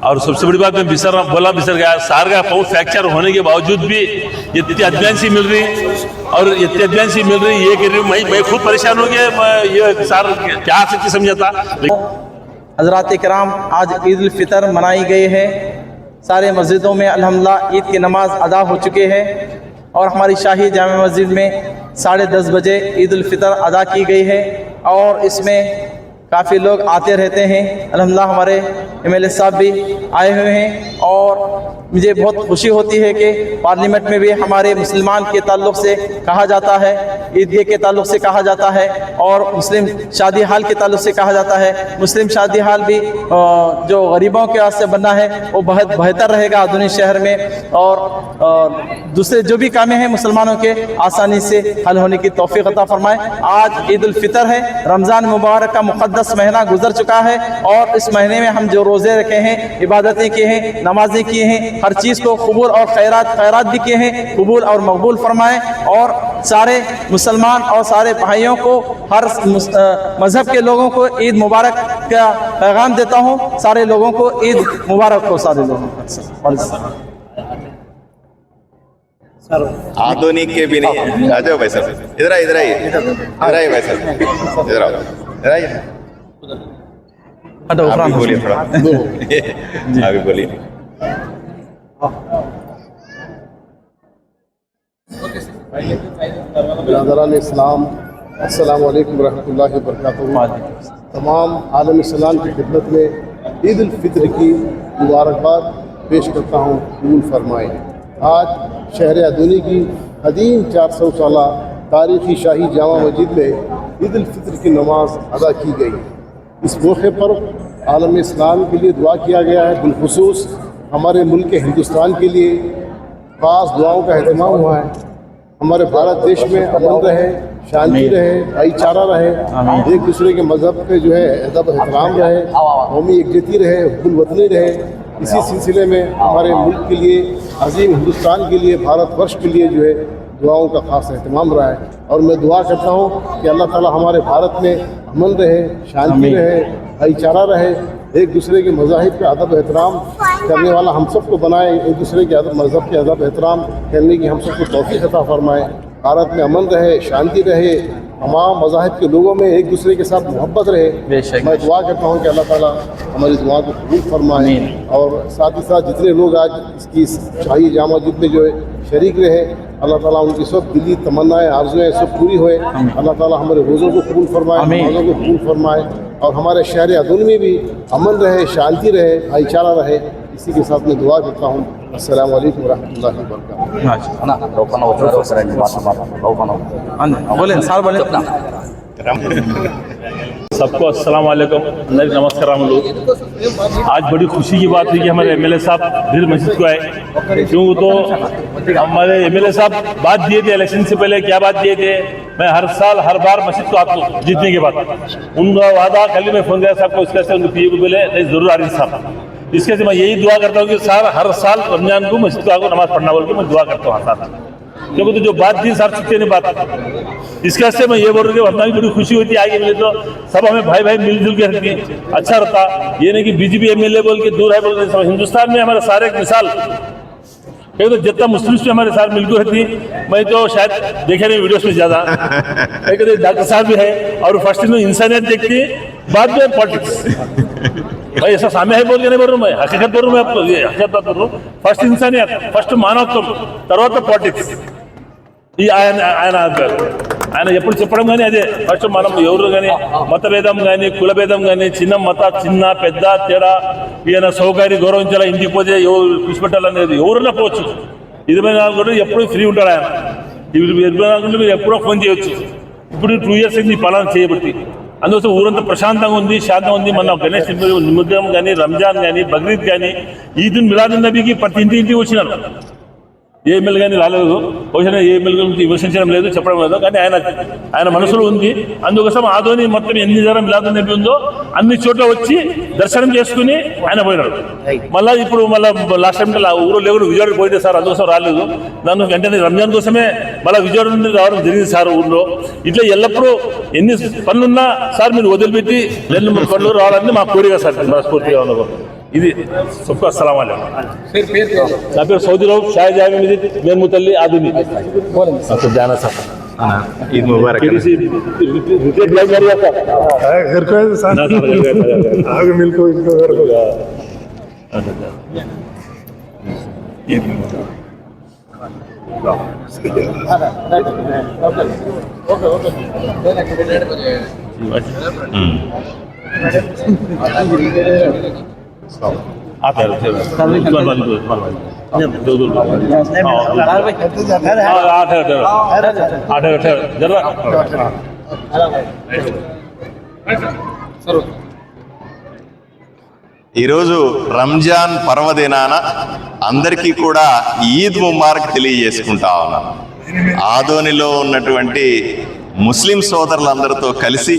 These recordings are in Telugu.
और सबसे बड़ी बात मैं बिसर गया, सार का पाँव फ्रैक्चर होने के बावजूद भी इतनी एडवांसी मिल रही और इतनी एडवांसी मिल रही ये कह रही मैं खुद परेशान हो गया। ये सार क्या सच्ची समझाता। हज़रात इकराम, आज ईद उल फितर मनाई गई है। सारे मस्जिदों में अल्हम्दुलिल्लाह ईद की नमाज अदा हो चुके हैं और हमारी शाही जामे मस्जिद में 10:30 बजे ईद उल फितर अदा की गई है और इसमें काफ़ी लोग आते रहते हैं। अल्हम्दुलिल्लाह हमारे MLA साहब भी आए हुए हैं और मुझे बहुत खुशी होती है कि पार्लियामेंट में भी हमारे मुसलमान के ताल्लुक़ से कहा जाता है, ईदगाह के ताल्लुक़ से कहा जाता है और मुस्लिम शादी हाल के ताल्लुक़ से कहा जाता है। मुस्लिम शादी हाल भी जो गरीबों के वास्ते बनना है वो बहुत बेहतर रहेगा आधुनिक शहर में और दूसरे जो भी कामें हैं मुसलमानों के आसानी से हल होने की तौफीक अता फरमाए। आज ईद उल फितर है, रमज़ान मुबारक का मुक़द्दस महीना गुजर चुका है और इस महीने में हम जो रोज़े रखे हैं, इबादतें की हैं, नमाजें की हैं, हर चीज़ को कबूल और खैरात भी किए हैं, कबूल और मकबूल फरमाएँ। और सारे मुसलमान और सारे भाइयों को, हर मज़हब के लोगों को ईद मुबारक का पैगाम देता हूँ। सारे लोगों को ईद मुबारक हो, सारे लोगों को। आधुनिक के भी नहीं। आ जाओ भाई साहब, इधर आइए भाई साहब, इधर आओ, आइए। आप भी बोलिए थोड़ा। आप भी बोलिए। बिरादरान इस्लाम, अस्सलामु अलैकुम रहमतुल्लाहि व बरकातुहू। तमाम आलम इस्लाम की खिदमत में ईद उल फितर की मुबारकबाद पेश करता हूँ। कबूल फरमाएँ। आज शहर अदूनी की कदीम 400 साला तारीख़ी शाही जामा मस्जिद में ईद उल फितर की नमाज अदा की गई। इस मौके पर आलम इस्लाम के लिए दुआ किया गया है। बिलखुसूस हमारे मुल्क हिंदुस्तान के लिए खास दुआओं का अहतमाम हुआ है। हमारे भारत देश में अमन रहे, शांति रहे, भाईचारा रहे, एक दूसरे के मज़हब पे जो है अदब एहतराम रहे, कौमी एकजुटी रहे, हुब्बुल वतनी रहे। इसी सिलसिले में हमारे मुल्क के लिए, अजीम हिंदुस्तान के लिए, भारतवर्ष के लिए जो है दुआओं का ख़ास अहतमाम रहा है। और मैं दुआ करता हूँ कि अल्लाह ताला हमारे भारत में अमन रहे, शांति रहे, भाईचारा रहे, एक दूसरे के मज़ाहिब के अदब एहतराम करने वाला हम सबको बनाए, एक दूसरे के मज़हब के अदब एहतराम करने की हम सबको तौफ़ीक़ अता फ़रमाए। भारत में अमन रहे, शांति रहे, तमाम मज़ाहिब के लोगों में एक दूसरे के साथ मोहब्बत रहे। मैं दुआ करता हूँ कि अल्लाह ताला हमारी दुआ को कबूल फरमाए और साथ ही साथ जितने लोग आज इसकी शाही जामा मस्जिद में जो है शरीक रहे, अल्लाह ताला उनकी सब दिली तमन्नाएँ, आरज़ुएँ सब पूरी हुए। अल्लाह ताला हमारे रोज़ों को कबूल फरमाए, नमाज़ों को कबूल फरमाए और हमारे शहर अदूनी में भी अमन रहे, शांति रहे, भाईचारा रहे। इसी के साथ मैं दुआ करता हूँ। अस्सलामु अलैकुम व रहमतुल्लाहि व बरकातुहू। सबको अस्सलाम वालेकुम, नमस्कार। आज बड़ी खुशी की बात है कि हमारे MLA साहब फिर मस्जिद को आए। क्यों तो हमारे MLA साहब बात दिए थे इलेक्शन से पहले, क्या बात दिए थे, मैं हर साल हर बार मस्जिद को आता हूँ जीतने के बाद। उनका वादा कल मैं फ़ोन किया साहब को, इसके से उनके PA को बोले नहीं ज़रूर आ रही साहब। इसके से मैं यही दुआ करता हूँ कि सर हर साल रमजान को मस्जिद को आकर नमाज़ पढ़ना बोल के मैं दुआ करता हूँ हर साल, क्योंकि तो जो बात दी सर चुकते नहीं बात। इसके से मैं ये बोल रहा हूँ कि अपना भी बड़ी खुशी होती है आगे मिले तो सब हमें भाई भाई मिलजुल के रहती अच्छा रहता। ये नहीं कि BJP MLA बोल के दूर है बोल के। हिंदुस्तान में हमारे सारे एक मिसाल, एक तो जितना मुस्लिम से हमारे साथ मिलकर रहती, मैं तो शायद देखे नहीं वीडियोस में ज़्यादा। एक डॉक्टर साहब भी है और फर्स्ट में इंसानियत देखती, बाद में पॉलिटिक्स। भाई ऐसा सामने है बोल के नहीं बोल रहा हूँ मैं, हकीकत बोल रहा हूँ मैं आपको, ये हकीकत बात बोल रहा हूँ। फर्स्ट इंसानियत, फर्स्ट मानवत्व, తర్వాత పాలిటిక్స్। ఈ ఆయన ఎప్పుడు చెప్పడం కానీ అదే ఫస్ట్ మనం ఎవరు కానీ మతభేదం కానీ కులభేదం కానీ చిన్న పెద్ద తేడా ఈయన సౌకర్యాన్ని గౌరవించాలా, ఇంటికి పోతే ఎవరు కూర్చోబెట్టాలనేది ఎవరన్నా పోవచ్చు। 24 గంటలు ఎప్పుడు ఫ్రీ ఉంటాడు ఆయన, 24 గంటలు మీరు ఎప్పుడో ఫోన్ చేయొచ్చు। ఇప్పుడు 2 years అయింది పలానా చేయబట్టి, అందుకోసం ఊరంతా ప్రశాంతంగా ఉంది, శాంతంగా ఉంది। మన గణేష్ నిమజ్జనం కానీ, రంజాన్ కానీ, బక్రీద్ కానీ, ఈద్ మిలాదున్ నబీకి ప్రతి ఇంటికి వచ్చినారు। ఏ ఎమ్మెల్యే కానీ రాలేదు, బహుశా ఏ ఎమ్మెల్యే గురించి విమర్శించడం లేదు, చెప్పడం లేదు, కానీ ఆయన మనసులో ఉంది। అందుకోసం ఆదోని మొత్తం ఎన్ని దగ్గర మిలాదున్ నబీ ఉందో అన్ని చోట్ల వచ్చి దర్శనం చేసుకుని ఆయన పోయినాడు। మళ్ళీ ఇప్పుడు లాస్ట్ టైం ఊరు లేకుండా విజయవాడ పోయింది సార్, అందుకోసం రాలేదు। నన్ను వెంటనే రంజాన్ కోసమే మళ్ళీ విజయవాడ నుండి రావడం జరిగింది సార్ ఊళ్ళో। ఇట్లా ఎల్లప్పుడూ ఎన్ని పనులున్నా సార్ మీరు వదిలిపెట్టి 2-3 పనులు రావాలని మా కోరిక సార్, మనస్ఫూర్తిగా ఉన్నది। ఇది सबको अस्सलाम वालेकुम నా పేరు సౌదీరావు షాయ్ జామీ మస్జిద్ మేర్ ముతల్లి ఆదుని तो जाना सर ईद मुबारक रिटेट लाइव कर रहा था घर को है साथ आगे मिलको इसको घर को आता है ఈరోజు రంజాన్ పర్వదినాన అందరికీ కూడా ఈద్ ముబారక్ తెలియజేసుకుంటా ఉన్నాను. ఆదోనిలో ఉన్నటువంటి ముస్లిం సోదరులందరితో కలిసి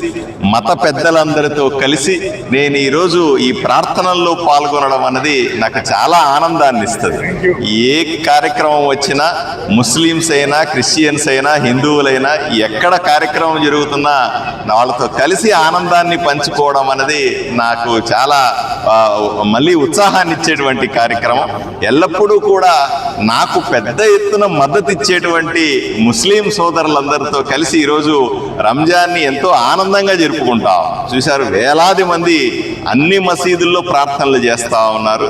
మత పెద్దలందరితో కలిసి నేను ఈరోజు ఈ ప్రార్థనల్లో పాల్గొనడం అన్నది నాకు చాలా ఆనందాన్ని ఇస్తుంది. ఏ కార్యక్రమం వచ్చినా ముస్లిమ్స్ అయినా క్రిస్టియన్స్ అయినా హిందువులైనా ఎక్కడ కార్యక్రమం జరుగుతున్నా వాళ్ళతో కలిసి ఆనందాన్ని పంచుకోవడం అనేది నాకు చాలా మళ్ళీ ఉత్సాహాన్ని ఇచ్చేటువంటి కార్యక్రమం. ఎల్లప్పుడూ కూడా నాకు పెద్ద ఎత్తున మద్దతు ఇచ్చేటువంటి ముస్లిం సోదరులందరితో కలిసి ఈరోజు రంజాన్ని ఎంతో ఆనందంగా జరుపుకుంటాం. చూశారు, వేలాది మంది అన్ని మసీదుల్లో ప్రార్థనలు చేస్తా ఉన్నారు.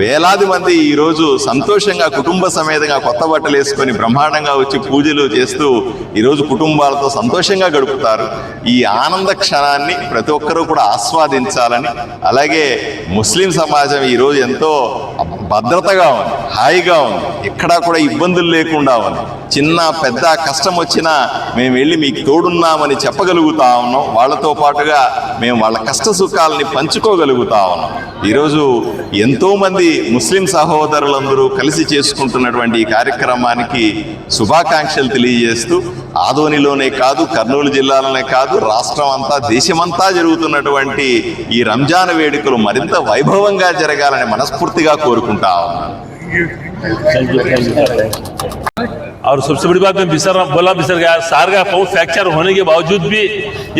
వేలాది మంది ఈరోజు సంతోషంగా కుటుంబ సమేతంగా కొత్త బట్టలు వేసుకొని బ్రహ్మాండంగా వచ్చి పూజలు చేస్తూ ఈరోజు కుటుంబాలతో సంతోషంగా గడుపుతారు. ఈ ఆనంద క్షణాన్ని ప్రతి ఒక్కరూ కూడా ఆస్వాదించాలని, అలాగే ముస్లిం సమాజం ఈరోజు ఎంతో భద్రతగా ఉంది, హాయిగా ఉంది, ఎక్కడా కూడా ఇబ్బందులు లేకుండా ఉంది. చిన్న పెద్ద కష్టం వచ్చినా మేము వెళ్ళి మీకు తోడున్నామని చెప్పగలుగుతా ఉన్నాం. వాళ్ళతో పాటుగా మేము వాళ్ళ కష్ట సుఖాలని పంచుకోగలుగుతా ఉన్నాం. ఈరోజు ఎంతోమంది ముస్లిం సహోదరులందరూ కలిసి చేసుకుంటున్నటువంటి ఈ కార్యక్రమానికి శుభాకాంక్షలు తెలియజేస్తూ ఆదోనిలోనే కాదు, కర్నూలు జిల్లాలోనే కాదు, రాష్ట్రం అంతా దేశమంతా జరుగుతున్నటువంటి ఈ రంజాన్ వేడుకలు మరింత వైభవంగా జరగాలని మనస్ఫూర్తిగా కోరుకుంటా ఉన్నాను. और सबसे बड़ी बात मैं बिसर गया सार का पाँव फ्रैक्चर होने के बावजूद भी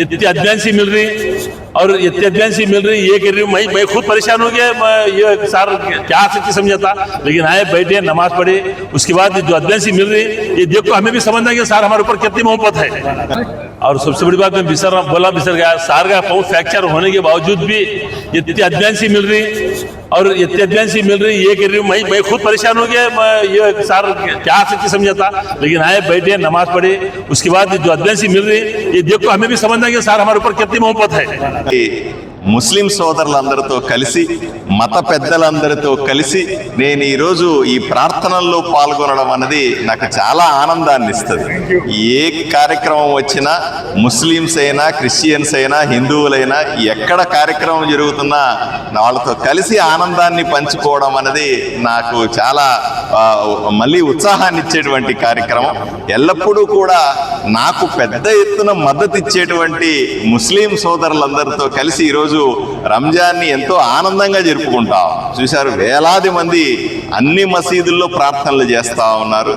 इतनी एडवांसी मिल रही और इतनी एडवांसी मिल रही ये कर रही हूँ मैं खुद परेशान हो गया. ये सार क्या सकती समझाता, लेकिन आए बैठे नमाज पढ़े, उसके बाद जो एडवांसी मिल रही ये देखो हमें भी समझना कि सार हमारे ऊपर कितनी मोहब्बत है. और सबसे बड़ी बात मैं बिसर गया सार का पाँव फ्रैक्चर होने के बावजूद भी इतनी एडवांसी मिल रही और इतनी एडवांसी मिल रही ये कर रही हूँ मैं खुद परेशान हो गया. ये सार क्या सकती समझाता, लेकिन आए बैठे नमाज पढ़े, उसके बाद जो एडवांसी मिल रही ये देखो हमें भी समझना कि सार हमारे ऊपर कितनी मोहब्बत है. ముస్లిం సోదరులందరితో కలిసి మత పెద్దలందరితో కలిసి నేను ఈరోజు ఈ ప్రార్థనల్లో పాల్గొనడం అన్నది నాకు చాలా ఆనందాన్ని ఇస్తుంది. ఏ కార్యక్రమం వచ్చినా ముస్లిమ్స్ అయినా క్రిస్టియన్స్ అయినా హిందువులైనా ఎక్కడ కార్యక్రమం జరుగుతున్నా వాళ్ళతో కలిసి ఆనందాన్ని పంచుకోవడం అన్నది నాకు చాలా మళ్ళీ ఉత్సాహాన్ని ఇచ్చేటువంటి కార్యక్రమం. ఎల్లప్పుడూ కూడా నాకు పెద్ద ఎత్తున మద్దతు ఇచ్చేటువంటి ముస్లిం సోదరులందరితో కలిసి ఈరోజు రంజాన్ని ఎంతో ఆనందంగా జరుపుకుంటాం. చూశారు, వేలాది మంది అన్ని మసీదుల్లో ప్రార్థనలు చేస్తా ఉన్నారు.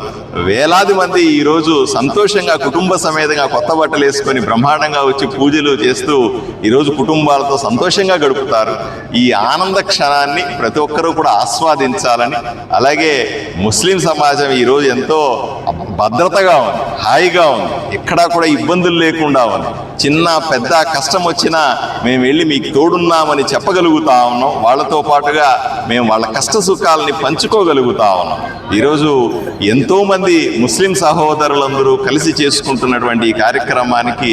వేలాది మంది ఈరోజు సంతోషంగా కుటుంబ సమేతంగా కొత్త బట్టలు వేసుకొని బ్రహ్మాండంగా వచ్చి పూజలు చేస్తూ ఈరోజు కుటుంబాలతో సంతోషంగా గడుపుతారు. ఈ ఆనంద క్షణాన్ని ప్రతి ఒక్కరూ కూడా ఆస్వాదించాలని, అలాగే ముస్లిం సమాజం ఈరోజు ఎంతో భద్రతగా ఉంది, హాయిగా ఉంది, ఎక్కడా కూడా ఇబ్బందులు లేకుండా ఉంది. చిన్న పెద్ద కష్టం వచ్చినా మేము వెళ్ళి మీకు తోడున్నామని చెప్పగలుగుతా ఉన్నాం. వాళ్ళతో పాటుగా మేము వాళ్ళ కష్ట సుఖాలని పంచుకోగలుగుతా ఉన్నాం. ఈరోజు ఎంతోమంది ముస్లిం సహోదరులందరూ కలిసి చేసుకుంటున్నటువంటి ఈ కార్యక్రమానికి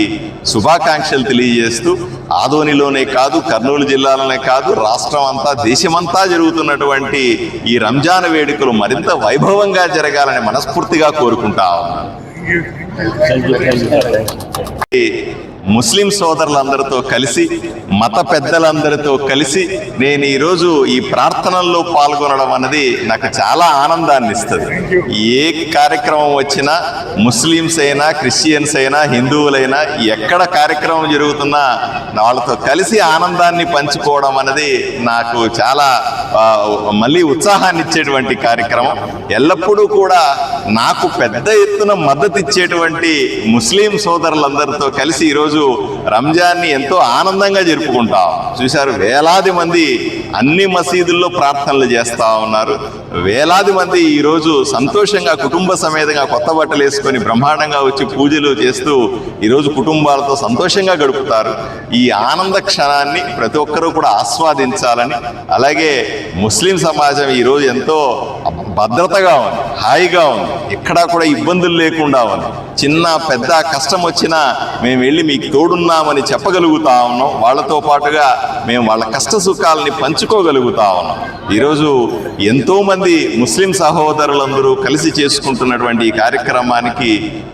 శుభాకాంక్షలు తెలియజేస్తూ ఆదోనిలోనే కాదు, కర్నూలు జిల్లాలోనే కాదు, రాష్ట్రం అంతా దేశమంతా జరుగుతున్నటువంటి ఈ రంజాన్ వేడుకలు మరింత వైభవంగా జరగాలని మనస్ఫూర్తిగా కోరుకుంటా ఉన్నాను. ముస్లిం సోదరులందరితో కలిసి మత పెద్దలందరితో కలిసి నేను ఈరోజు ఈ ప్రార్థనల్లో పాల్గొనడం అన్నది నాకు చాలా ఆనందాన్ని ఇస్తుంది. ఏ కార్యక్రమం వచ్చినా ముస్లిమ్స్ అయినా క్రిస్టియన్స్ అయినా హిందువులైనా ఎక్కడ కార్యక్రమం జరుగుతున్నా వాళ్ళతో కలిసి ఆనందాన్ని పంచుకోవడం అన్నది నాకు చాలా మళ్ళీ ఉత్సాహాన్ని ఇచ్చేటువంటి కార్యక్రమం. ఎల్లప్పుడూ కూడా నాకు పెద్ద ఎత్తున మద్దతు ఇచ్చేటువంటి ముస్లిం సోదరులందరితో కలిసి ఈరోజు రంజాన్ని ఎంతో ఆనందంగా జరుపుకుంటాం. చూశారు, వేలాది మంది అన్ని మసీదుల్లో ప్రార్థనలు చేస్తూ ఉన్నారు. వేలాది మంది ఈరోజు సంతోషంగా కుటుంబ సమేతంగా కొత్త బట్టలు వేసుకొని బ్రహ్మాండంగా వచ్చి పూజలు చేస్తూ ఈరోజు కుటుంబాలతో సంతోషంగా గడుపుతారు. ఈ ఆనంద క్షణాన్ని ప్రతి ఒక్కరూ కూడా ఆస్వాదించాలని, అలాగే ముస్లిం సమాజం ఈరోజు ఎంతో భద్రతగా ఉంది, హాయిగా ఉంది, ఎక్కడా కూడా ఇబ్బందులు లేకుండా ఉంది. చిన్న పెద్ద కష్టం వచ్చినా మేము వెళ్ళి మీకు తోడున్నామని చెప్పగలుగుతా ఉన్నాం. వాళ్ళతో పాటుగా మేము వాళ్ళ కష్ట సుఖాలని పంచుకోగలుగుతా ఉన్నాం. ఈరోజు ఎంతోమంది ముస్లిం సహోదరులందరూ కలిసి చేసుకుంటున్నటువంటి ఈ కార్యక్రమానికి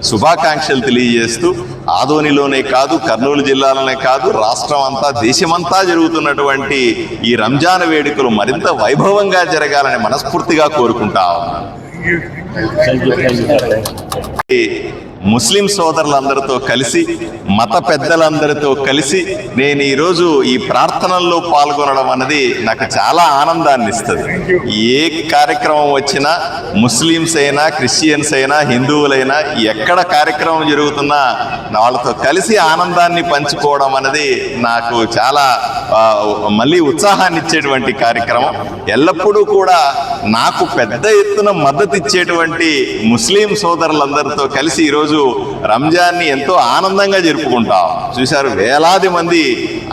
శుభాకాంక్షలు తెలియజేస్తూ, ఆదోనిలోనే కాదు, కర్నూలు జిల్లాలోనే కాదు, రాష్ట్రం అంతా దేశమంతా జరుగుతున్నటువంటి ఈ రంజాన్ వేడుకలు మరింత వైభవంగా జరగాలని మనస్ఫూర్తిగా కోరుకుంటా ఉన్నాను. ముస్లిం సోదరులందరితో కలిసి, మత పెద్దలందరితో కలిసి నేను ఈరోజు ఈ ప్రార్థనల్లో పాల్గొనడం అన్నది నాకు చాలా ఆనందాన్ని ఇస్తుంది. ఏ కార్యక్రమం వచ్చినా, ముస్లిమ్స్ అయినా, క్రిస్టియన్స్ అయినా, హిందువులైనా, ఎక్కడ కార్యక్రమం జరుగుతున్నా వాళ్ళతో కలిసి ఆనందాన్ని పంచుకోవడం అనేది నాకు చాలా మళ్ళీ ఉత్సాహాన్ని ఇచ్చేటువంటి కార్యక్రమం. ఎల్లప్పుడూ కూడా నాకు పెద్ద ఎత్తున మద్దతు ఇచ్చేటువంటి ముస్లిం సోదరులందరితో కలిసి ఈరోజు రంజాన్ని ఎంతో ఆనందంగా జరుపుకుంటాం. చూశారు, వేలాది మంది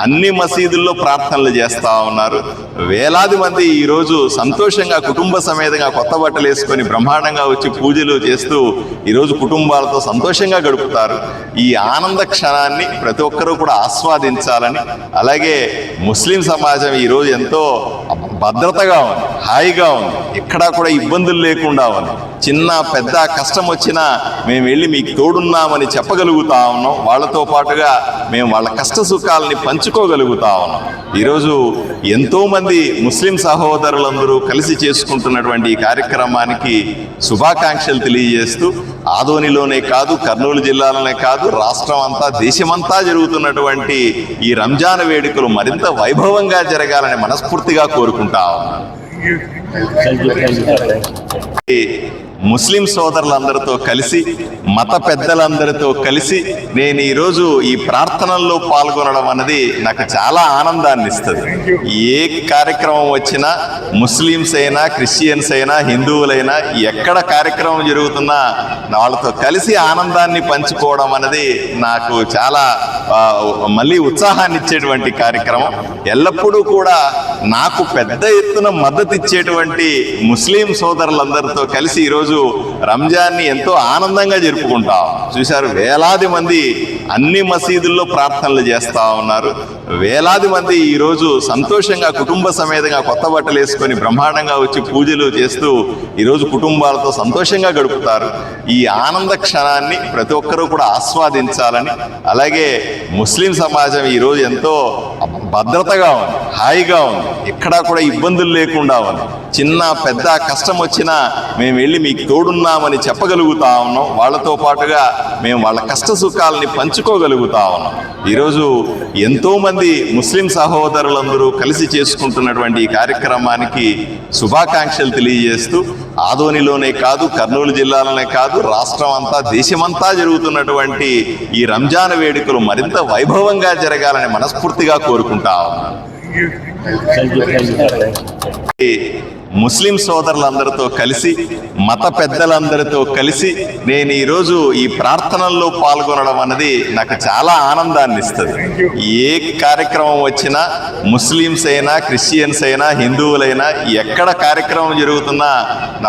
అన్ని మసీదుల్లో ప్రార్థనలు చేస్తూ ఉన్నారు. వేలాది మంది ఈరోజు సంతోషంగా కుటుంబ సమేతంగా కొత్త బట్టలు వేసుకొని బ్రహ్మాండంగా వచ్చి పూజలు చేస్తూ ఈరోజు కుటుంబాలతో సంతోషంగా గడుపుతారు. ఈ ఆనంద క్షణాన్ని ప్రతి ఒక్కరూ కూడా ఆస్వాదించాలని, అలాగే ముస్లిం సమాజం ఈరోజు ఎంతో భద్రతగా ఉంది, హాయిగా ఉంది, ఎక్కడా కూడా ఇబ్బందులు లేకుండా ఉంది. చిన్న పెద్ద కష్టం వచ్చినా మేము వెళ్ళి మీకు తోడున్నామని చెప్పగలుగుతా ఉన్నాం. వాళ్ళతో పాటుగా మేము వాళ్ళ కష్ట సుఖాలని పంచుకోగలుగుతా ఉన్నాం. ఈరోజు ఎంతోమంది ముస్లిం సహోదరులందరూ కలిసి చేసుకుంటున్నటువంటి ఈ కార్యక్రమానికి శుభాకాంక్షలు తెలియజేస్తూ, ఆదోనిలోనే కాదు, కర్నూలు జిల్లాలోనే కాదు, రాష్ట్రం అంతా దేశమంతా జరుగుతున్నటువంటి ఈ రంజాన్ వేడుకలు మరింత వైభవంగా జరగాలని మనస్ఫూర్తిగా కోరుకుంటా ఉన్నాను. ముస్లిం సోదరులందరితో కలిసి, మత పెద్దలందరితో కలిసి నేను ఈరోజు ఈ ప్రార్థనల్లో పాల్గొనడం అన్నది నాకు చాలా ఆనందాన్ని ఇస్తుంది. ఏ కార్యక్రమం వచ్చినా, ముస్లిమ్స్ అయినా, క్రిస్టియన్స్ అయినా, హిందువులైనా, ఎక్కడ కార్యక్రమం జరుగుతున్నా వాళ్ళతో కలిసి ఆనందాన్ని పంచుకోవడం అనేది నాకు చాలా మళ్ళీ ఉత్సాహాన్ని ఇచ్చేటువంటి కార్యక్రమం. ఎల్లప్పుడూ కూడా నాకు పెద్ద ఎత్తున మద్దతు ఇచ్చేటువంటి ముస్లిం సోదరులందరితో కలిసి ఈరోజు రంజాన్ని ఎంతో ఆనందంగా జరుపుకుంటాం. చూశారు, వేలాది మంది అన్ని మసీదుల్లో ప్రార్థనలు చేస్తూ ఉన్నారు. వేలాది మంది ఈరోజు సంతోషంగా కుటుంబ సమేతంగా కొత్త బట్టలు వేసుకొని బ్రహ్మాండంగా వచ్చి పూజలు చేస్తూ ఈరోజు కుటుంబాలతో సంతోషంగా గడుపుతారు. ఈ ఆనంద క్షణాన్ని ప్రతి ఒక్కరూ కూడా ఆస్వాదించాలని, అలాగే ముస్లిం సమాజం ఈరోజు ఎంతో భద్రతగా ఉంది, హాయిగా ఉంది, ఎక్కడా కూడా ఇబ్బందులు లేకుండా ఉంది. చిన్న పెద్ద కష్టం వచ్చినా మేము వెళ్ళి మీకు తోడున్నామని చెప్పగలుగుతా ఉన్నాం. వాళ్ళతో పాటుగా మేము వాళ్ళ కష్ట సుఖాలని పంచుకోగలుగుతా ఉన్నాం. ఈరోజు ఎంతోమంది ముస్లిం సహోదరులందరూ కలిసి చేసుకుంటున్నటువంటి ఈ కార్యక్రమానికి శుభాకాంక్షలు తెలియజేస్తూ, ఆదోనిలోనే కాదు, కర్నూలు జిల్లాలోనే కాదు, రాష్ట్రం అంతా దేశమంతా జరుగుతున్నటువంటి ఈ రంజాన్ వేడుకలు మరింత వైభవంగా జరగాలని మనస్ఫూర్తిగా కోరుకుంటా ఉన్నాను. ముస్లిం సోదరులందరితో కలిసి, మత పెద్దలందరితో కలిసి నేను ఈరోజు ఈ ప్రార్థనల్లో పాల్గొనడం అన్నది నాకు చాలా ఆనందాన్ని ఇస్తుంది. ఏ కార్యక్రమం వచ్చినా, ముస్లిమ్స్ అయినా, క్రిస్టియన్స్ అయినా, హిందువులైనా, ఎక్కడ కార్యక్రమం జరుగుతున్నా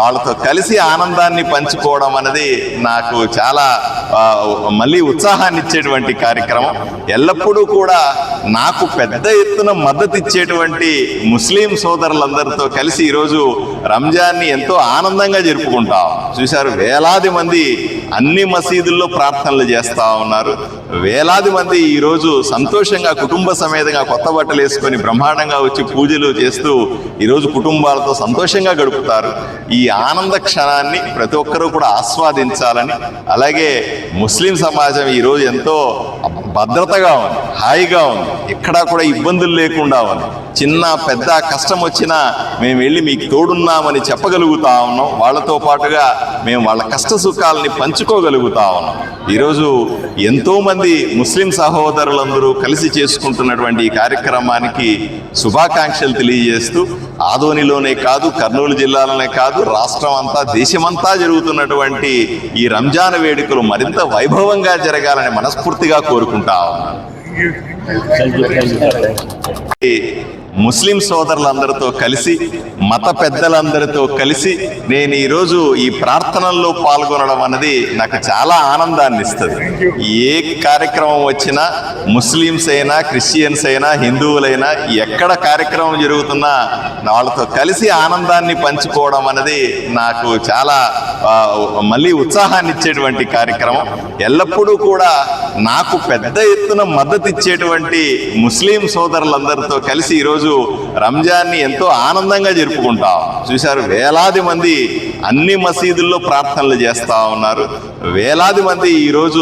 వాళ్ళతో కలిసి ఆనందాన్ని పంచుకోవడం అనేది నాకు చాలా మళ్ళీ ఉత్సాహాన్ని ఇచ్చేటువంటి కార్యక్రమం. ఎల్లప్పుడూ కూడా నాకు పెద్ద ఎత్తున మద్దతు ఇచ్చేటువంటి ముస్లిం సోదరులందరితో కలిసి ఈరోజు రంజాన్ని ఎంతో ఆనందంగా జరుపుకుంటాం. చూశారు, వేలాది మంది అన్ని మసీదుల్లో ప్రార్థనలు చేస్తూ ఉన్నారు. వేలాది మంది ఈరోజు సంతోషంగా కుటుంబ సమేతంగా కొత్త బట్టలు వేసుకొని బ్రహ్మాండంగా వచ్చి పూజలు చేస్తూ ఈరోజు కుటుంబాలతో సంతోషంగా గడుపుతారు. ఈ ఆనంద క్షణాన్ని ప్రతి ఒక్కరూ కూడా ఆస్వాదించాలని, అలాగే ముస్లిం సమాజం ఈరోజు ఎంతో భద్రతగా ఉంది, హాయిగా ఉంది, ఎక్కడా కూడా ఇబ్బందులు లేకుండా ఉంది. చిన్న పెద్ద కష్టం వచ్చినా మేము వెళ్ళి మీకు తోడున్నామని చెప్పగలుగుతా ఉన్నాం. వాళ్ళతో పాటుగా మేము వాళ్ళ కష్ట సుఖాలని పంచుకోగలుగుతా ఉన్నాం. ఈరోజు ఎంతోమంది ముస్లిం సహోదరులందరూ కలిసి చేసుకుంటున్నటువంటి ఈ కార్యక్రమానికి శుభాకాంక్షలు తెలియజేస్తూ, ఆదోనిలోనే కాదు, కర్నూలు జిల్లాలోనే కాదు, రాష్ట్రం అంతా, దేశమంతా జరుగుతున్నటువంటి ఈ రంజాన్ వేడుకలు మరింత వైభవంగా జరగాలని మనస్ఫూర్తిగా కోరుకుంటా ఉన్నాను. ముస్లిం సోదరులందరితో కలిసి, మత పెద్దలందరితో కలిసి నేను ఈరోజు ఈ ప్రార్థనల్లో పాల్గొనడం అన్నది నాకు చాలా ఆనందాన్ని ఇస్తుంది. ఏ కార్యక్రమం వచ్చినా, ముస్లిమ్స్ అయినా, క్రిస్టియన్స్ అయినా, హిందువులైనా, ఎక్కడ కార్యక్రమం జరుగుతున్నా వాళ్ళతో కలిసి ఆనందాన్ని పంచుకోవడం అనేది నాకు చాలా మళ్ళీ ఉత్సాహాన్ని ఇచ్చేటువంటి కార్యక్రమం. ఎల్లప్పుడూ కూడా నాకు పెద్ద ఎత్తున మద్దతు ఇచ్చేటువంటి ముస్లిం సోదరులందరితో కలిసి ఈరోజు రంజాన్ని ఎంతో ఆనందంగా జరుపుకుంటాం. చూశారు, వేలాది మంది అన్ని మసీదుల్లో ప్రార్థనలు చేస్తా ఉన్నారు. వేలాది మంది ఈరోజు